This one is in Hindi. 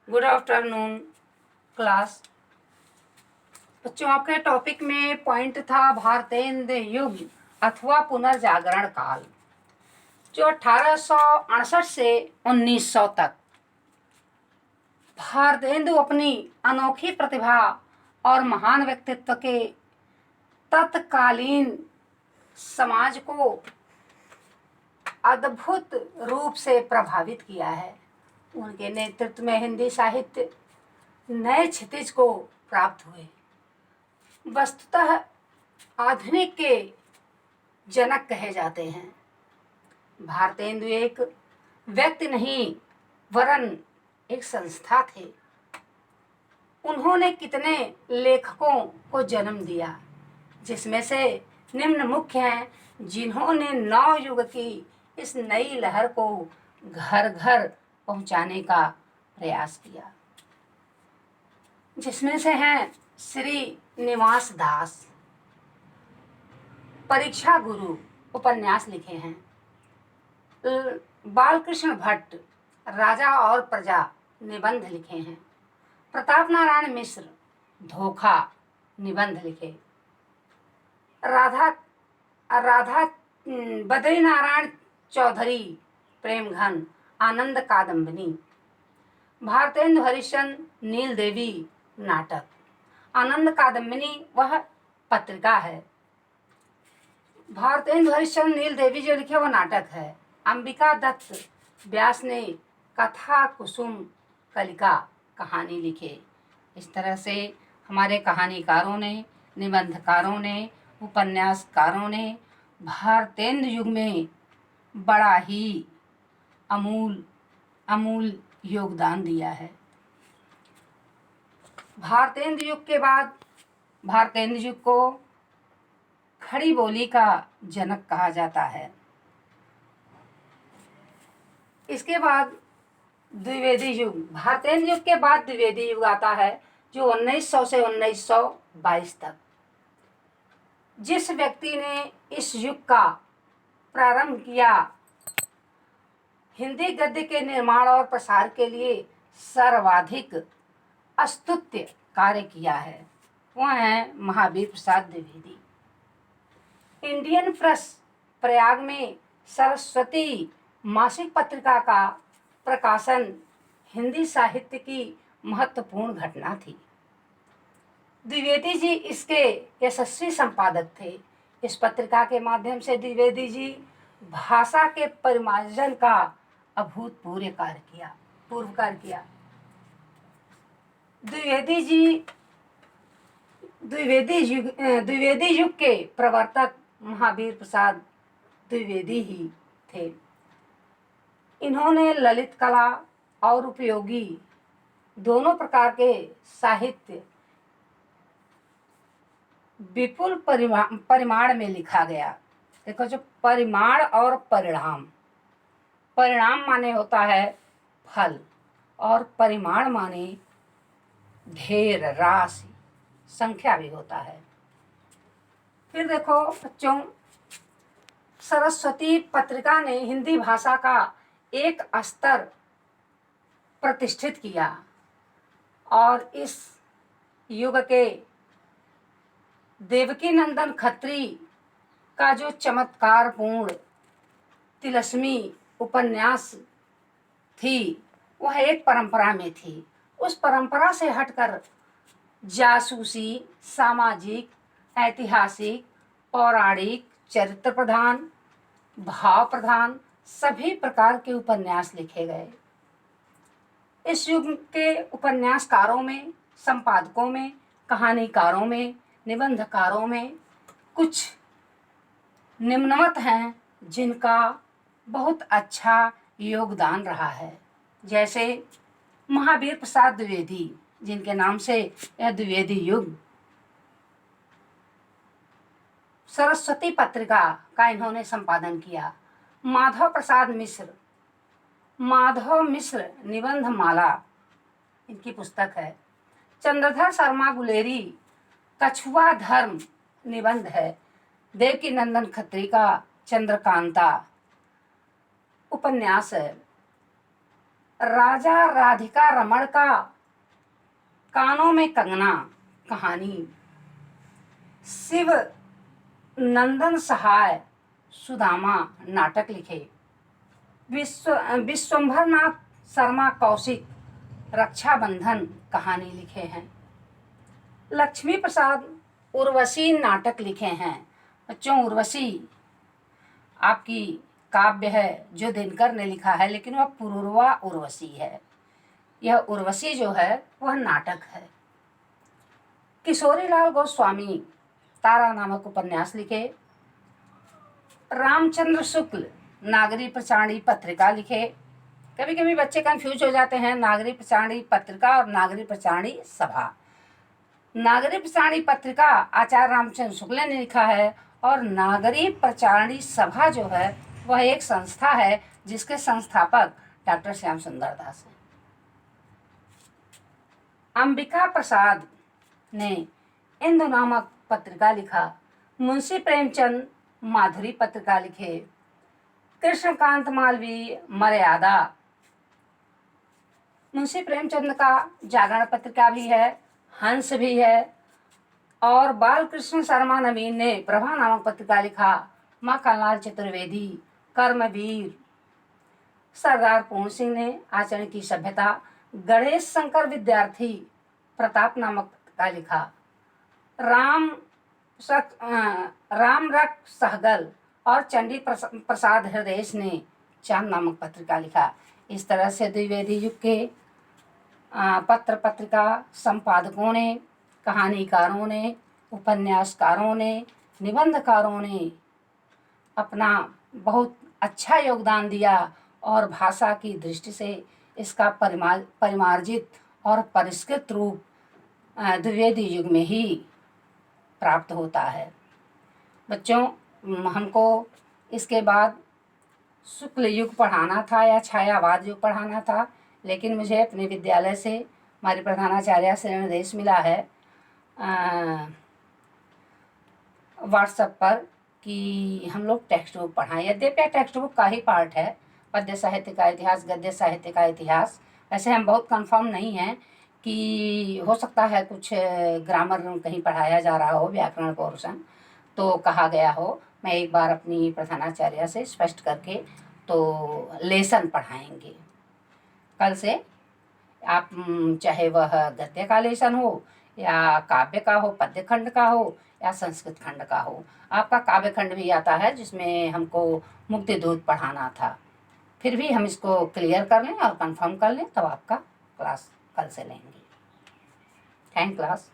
Good afternoon class. बच्चों, आपके टॉपिक में पॉइंट था भारतेंद्र युग अथवा पुनर्जागरण काल, जो 1868 से 1900 तक भारतेंदु अपनी अनोखी प्रतिभा और महान व्यक्तित्व के तत्कालीन समाज को अद्भुत रूप से प्रभावित किया है। उनके नेतृत्व में हिंदी साहित्य नए क्षितिज को प्राप्त हुए। वस्तुतः आधुनिक के जनक कहे जाते हैं। भारतेंदु एक व्यक्ति नहीं वरन एक संस्था थे। उन्होंने कितने लेखकों को जन्म दिया, जिसमें से निम्न मुख्य हैं, जिन्होंने नव युग की इस नई लहर को घर घर पहुंचाने का प्रयास किया। जिसमें से हैं श्री निवास दास, परीक्षा गुरु उपन्यास लिखे हैं। बालकृष्ण भट्ट, राजा और प्रजा निबंध लिखे हैं। प्रताप नारायण मिश्र, धोखा निबंध लिखे। राधा बद्री नारायण चौधरी, प्रेम घन, आनंद कादम्बिनी। भारतेंदु हरिश्चंद्र, नील देवी नाटक। आनंद कादम्बिनी वह पत्रिका है। भारतेंदु हरिश्चंद्र नील देवी जो लिखे वह नाटक है। अंबिका दत्त व्यास ने कथा कुसुम कलिका कहानी लिखे। इस तरह से हमारे कहानीकारों ने, निबंधकारों ने, उपन्यासकारों ने भारतेंदु युग में बड़ा ही अमूल योगदान दिया है। भारतेंदु युग के बाद भारतेंदु युग को खड़ी बोली का जनक कहा जाता है। इसके बाद द्विवेदी युग, भारतेंदु युग के बाद द्विवेदी युग आता है, जो 1900 से 1922 तक। जिस व्यक्ति ने इस युग का प्रारंभ किया, हिंदी गद्य के निर्माण और प्रसार के लिए सर्वाधिक स्तुत्य कार्य किया है, वह है महावीर प्रसाद द्विवेदी। इंडियन प्रेस प्रयाग में सरस्वती मासिक पत्रिका का प्रकाशन हिंदी साहित्य की महत्वपूर्ण घटना थी। द्विवेदी जी इसके यशस्वी संपादक थे। इस पत्रिका के माध्यम से द्विवेदी जी भाषा के परिमार्जन का अभूतपूर्व कार्य किया। द्विवेदी युग के प्रवर्तक महावीर प्रसाद द्विवेदी ही थे। इन्होंने ललित कला और उपयोगी दोनों प्रकार के साहित्य विपुल परिमाण में लिखा गया। देखो, जो परिमाण और परिणाम माने होता है फल, और परिमाण माने ढेर, राशि, संख्या भी होता है। फिर देखो बच्चों, सरस्वती पत्रिका ने हिंदी भाषा का एक स्तर प्रतिष्ठित किया, और इस युग के देवकी नंदन खत्री का जो चमत्कारपूर्ण तिलस्मी उपन्यास थी, वह एक परंपरा में थी। उस परंपरा से हटकर जासूसी, सामाजिक, ऐतिहासिक, पौराणिक, चरित्र प्रधान, भाव प्रधान सभी प्रकार के उपन्यास लिखे गए। इस युग के उपन्यासकारों में, संपादकों में, कहानीकारों में, निबंधकारों में कुछ निम्नवत हैं जिनका बहुत अच्छा योगदान रहा है। जैसे महावीर प्रसाद द्विवेदी, जिनके नाम से यह द्विवेदी युग, सरस्वती पत्रिका का इन्होंने संपादन किया। माधव प्रसाद मिश्र, माधव मिश्र निबंध माला इनकी पुस्तक है। चंद्रधर शर्मा गुलेरी, कछुआ धर्म निबंध है। देवकी नंदन खत्री का चंद्रकांता उपन्यास है। राजा राधिका रमण का कानों में कंगना कहानी, शिव नंदन सहाय सुदामा नाटक लिखे, विश्वंभर नाथ शर्मा कौशिक रक्षाबंधन कहानी लिखे हैं, लक्ष्मी प्रसाद उर्वशी नाटक लिखे हैं। बच्चों, उर्वशी आपकी काव्य है जो दिनकर ने लिखा है, लेकिन वह पुरूरवा उर्वशी है। यह उर्वशी जो है वह नाटक है। किशोरीलाल गोस्वामी तारा नामक उपन्यास लिखे, रामचंद्र शुक्ल नागरी प्रचारणी पत्रिका लिखे। कभी कभी बच्चे कंफ्यूज हो जाते हैं, नागरी प्रचारणी पत्रिका और नागरी प्रचारणी सभा। नागरी प्रचारणी पत्रिका आचार्य रामचंद्र शुक्ल ने लिखा है, और नागरी प्रचारणी सभा जो है वह एक संस्था है जिसके संस्थापक डॉक्टर श्याम सुंदर दास हैं। अंबिका प्रसाद ने इंदु नामक पत्रिका लिखा, मुंशी प्रेमचंद माधुरी पत्रिका लिखे, कृष्णकांत मालवीय मर्यादा, मुंशी प्रेमचंद का जागरण पत्रिका भी है, हंस भी है, और बालकृष्ण शर्मा नवीन ने प्रभा नामक पत्रिका लिखा, माखनलाल चतुर्वेदी कर्मवीर, सरदार पूर्ण सिंह ने आचरण की सभ्यता, गणेश शंकर विद्यार्थी प्रताप नामक पत्रिका लिखा, राम रख सहगल और चंडी प्रसाद हृदय ने चांद नामक पत्रिका लिखा। इस तरह से द्विवेदी युग के पत्र पत्रिका संपादकों ने, कहानीकारों ने, उपन्यासकारों ने, निबंधकारों ने अपना बहुत अच्छा योगदान दिया, और भाषा की दृष्टि से इसका परिमार्जित और परिष्कृत रूप द्विवेदी युग में ही प्राप्त होता है। बच्चों, हमको इसके बाद शुक्ल युग पढ़ाना था या छायावाद युग पढ़ाना था, लेकिन मुझे अपने विद्यालय से हमारे प्रधानाचार्य से निर्देश मिला है व्हाट्सएप पर कि हम लोग टेक्स्ट बुक पढ़ाएं। यद्यपि टेक्स्ट बुक का ही पार्ट है, पद्य साहित्य का इतिहास, गद्य साहित्य का इतिहास। वैसे हम बहुत कंफर्म नहीं हैं कि हो सकता है कुछ ग्रामर कहीं पढ़ाया जा रहा हो, व्याकरण पोर्शन तो कहा गया हो। मैं एक बार अपनी प्रधानाचार्य से स्पष्ट करके तो लेसन पढ़ाएंगे कल से। आप चाहे वह गद्य का लेसन हो या काव्य का हो, पद्य खंड का हो या संस्कृत खंड का हो। आपका काव्य खंड भी आता है जिसमें हमको मुक्ति दूत पढ़ाना था। फिर भी हम इसको क्लियर कर लें और कंफर्म कर लें, तब आपका क्लास कल से लेंगे। Thank class.